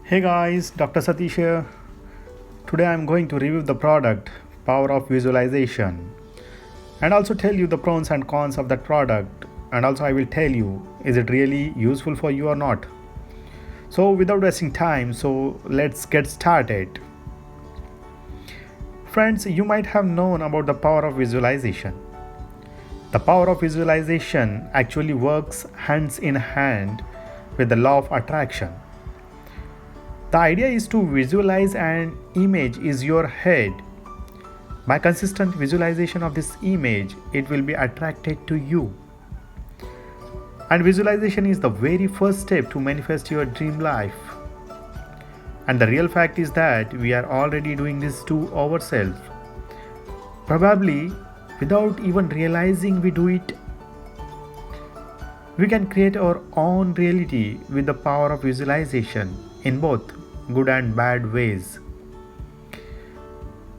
Hey guys, Dr. Satish here. Today I'm going to review the product Power of Visualization and also tell you the pros and cons of that product, and also I will tell you is it really useful for you or not. So without wasting time, let's get started. Friends, you might have known about the power of visualization. The power of visualization actually works hands in hand with the law of attraction. The idea is to visualize an image in your head. By consistent visualization of this image, it will be attracted to you. And visualization is the very first step to manifest your dream life. And the real fact is that we are already doing this to ourselves. Probably without even realizing we do it. We can create our own reality with the power of visualization in both good and bad ways.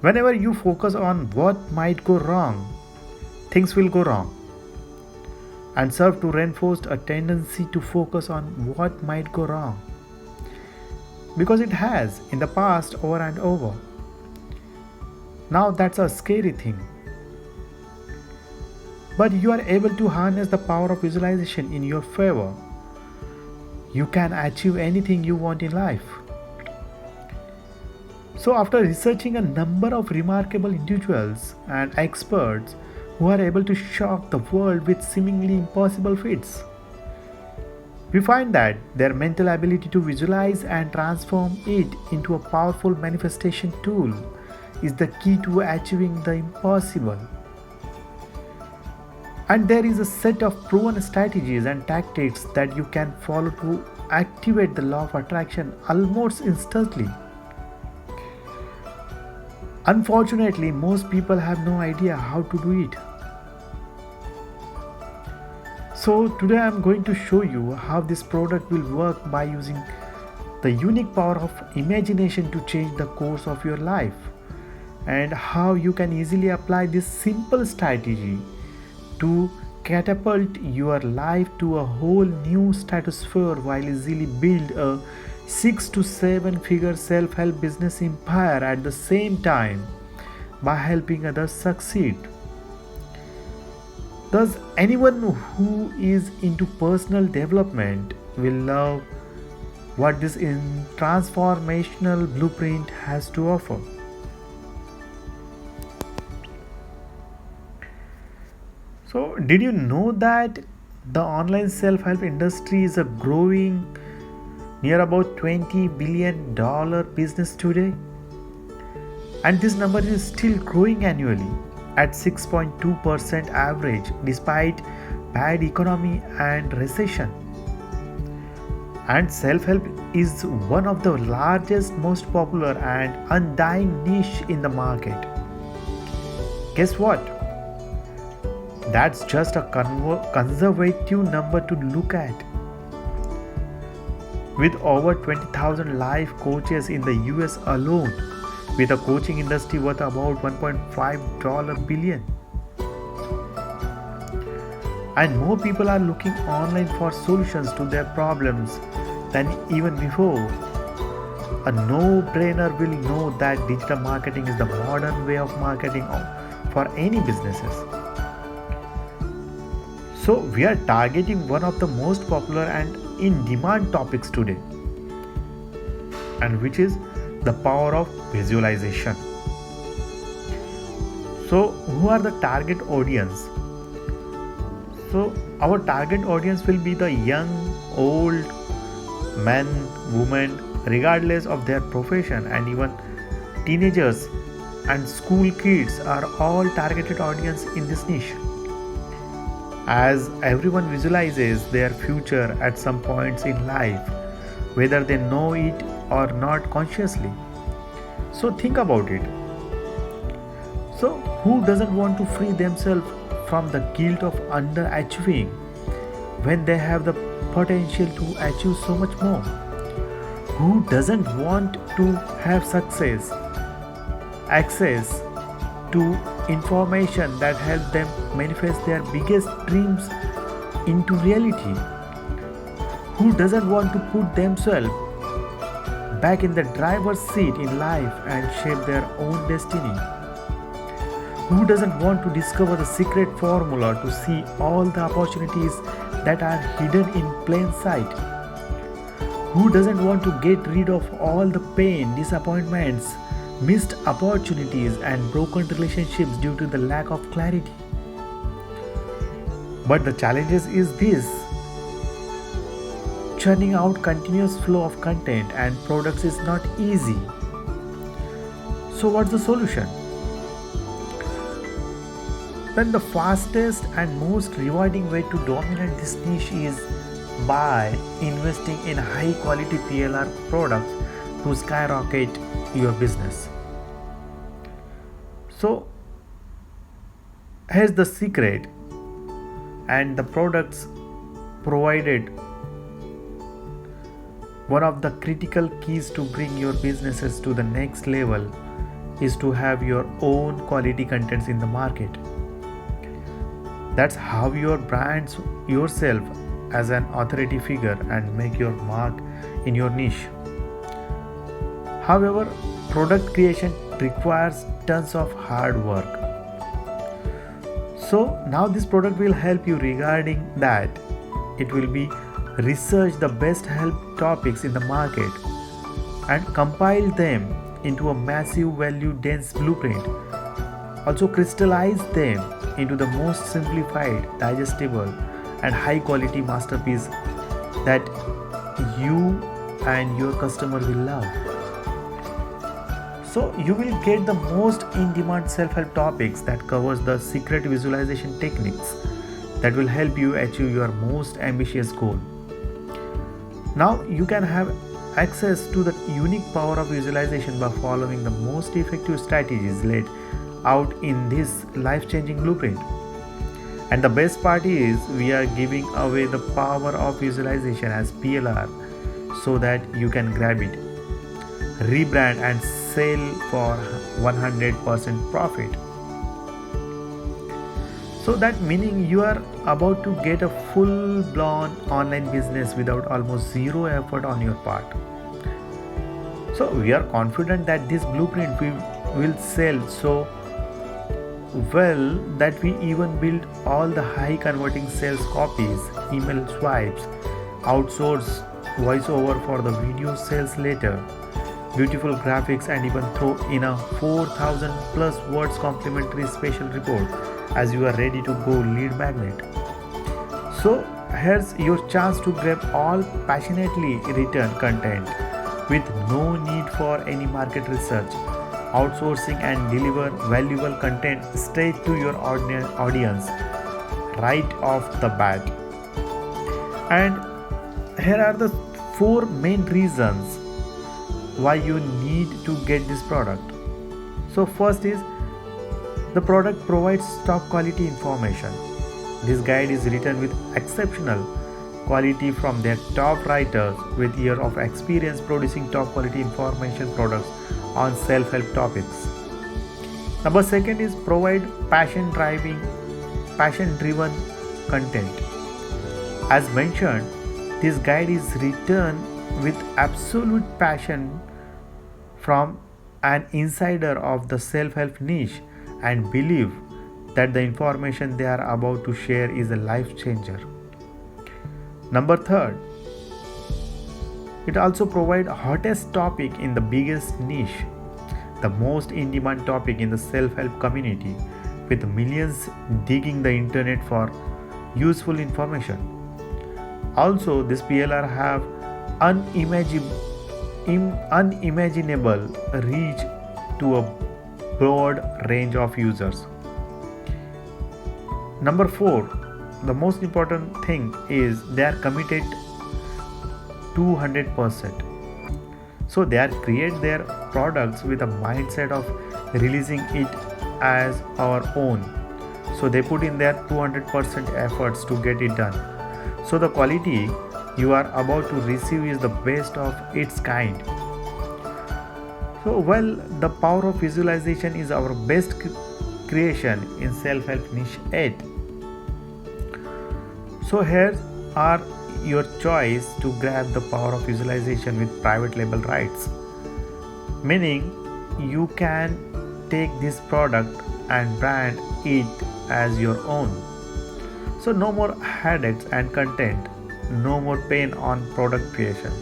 Whenever you focus on what might go wrong, things will go wrong and serve to reinforce a tendency to focus on what might go wrong. Because it has in the past over and over. Now that's a scary thing. But you are able to harness the power of visualization in your favor. You can achieve anything you want in life. So, after researching a number of remarkable individuals and experts who are able to shock the world with seemingly impossible feats, we find that their mental ability to visualize and transform it into a powerful manifestation tool is the key to achieving the impossible. And there is a set of proven strategies and tactics that you can follow to activate the law of attraction almost instantly. Unfortunately, most people have no idea how to do it. So today I am going to show you how this product will work by using the unique power of imagination to change the course of your life, and how you can easily apply this simple strategy to catapult your life to a whole new stratosphere while easily build a 6 to 7 figure self-help business empire at the same time by helping others succeed. Thus, anyone who is into personal development will love what this transformational blueprint has to offer. So, did you know that the online self-help industry is a growing near about $20 billion business today? And this number is still growing annually at 6.2% average despite bad economy and recession. And self-help is one of the largest, most popular and undying niche in the market. Guess what? That's just a conservative number to look at. With over 20,000 life coaches in the US alone, with a coaching industry worth about $1.5 billion. And more people are looking online for solutions to their problems than even before. A no-brainer will know that digital marketing is the modern way of marketing for any businesses. So we are targeting one of the most popular and in-demand topics today, and which is the power of visualization. So who are the target audience? So our target audience will be the young, old, men, women, regardless of their profession, and even teenagers and school kids are all targeted audience in this niche. As everyone visualizes their future at some points in life, whether they know it or not consciously. So think about it. So who doesn't want to free themselves from the guilt of underachieving when they have the potential to achieve so much more? Who doesn't want to have success, access to information that helps them manifest their biggest dreams into reality? Who doesn't want to put themselves back in the driver's seat in life and shape their own destiny. Who doesn't want to discover the secret formula to see all the opportunities that are hidden in plain sight? Who doesn't want to get rid of all the pain, disappointments, missed opportunities, and broken relationships due to the lack of clarity? But the challenges is this: churning out continuous flow of content and products is not easy. So what's the solution? Then the fastest and most rewarding way to dominate this niche is by investing in high quality PLR products to skyrocket your business. So here's the secret, and the products provided. One of the critical keys to bring your businesses to the next level is to have your own quality contents in the market. That's how you brand yourself as an authority figure and make your mark in your niche. However, product creation requires tons of hard work. So now this product will help you regarding that. It will be research the best help topics in the market and compile them into a massive value dense blueprint. Also crystallize them into the most simplified, digestible, and high quality masterpiece that you and your customer will love. So you will get the most in-demand self-help topics that covers the secret visualization techniques that will help you achieve your most ambitious goal. Now you can have access to the unique power of visualization by following the most effective strategies laid out in this life-changing blueprint. And the best part is we are giving away the power of visualization as PLR so that you can grab it, rebrand and sell for 100% profit. So that meaning you are about to get a full-blown online business without almost zero effort on your part. So we are confident that this blueprint will sell so well that we even build all the high converting sales copies, email swipes, outsource voiceover for the video sales later, beautiful graphics, and even throw in a 4,000 plus words complimentary special report as you are ready to go lead magnet. So here's your chance to grab all passionately written content with no need for any market research, outsourcing, and deliver valuable content straight to your audience right off the bat. And here are the 4 main reasons why you need to get this product. So first is the product provides top quality information. This guide is written with exceptional quality from their top writers with years of experience producing top quality information products on self-help topics. Number second is provide passion-driven content. As mentioned, this guide is written with absolute passion from an insider of the self-help niche and believe that the information they are about to share is a life changer. Number third, it also provides hottest topic in the biggest niche, the most in-demand topic in the self-help community, with millions digging the internet for useful information. Also, this PLR have unimaginable reach to a broad range of users. Number 4, the most important thing is they are committed 200%. So they are create their products with a mindset of releasing it as our own. So they put in their 200% efforts to get it done. So the quality you are about to receive is the best of its kind. So the power of visualization is our best creation in self-help niche 8. So here are your choice to grab the power of visualization with private label rights, meaning you can take this product and brand it as your own. So, no more headaches and content, no more pain on product creation.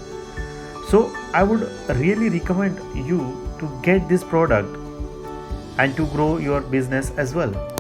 So, I would really recommend you to get this product and to grow your business as well.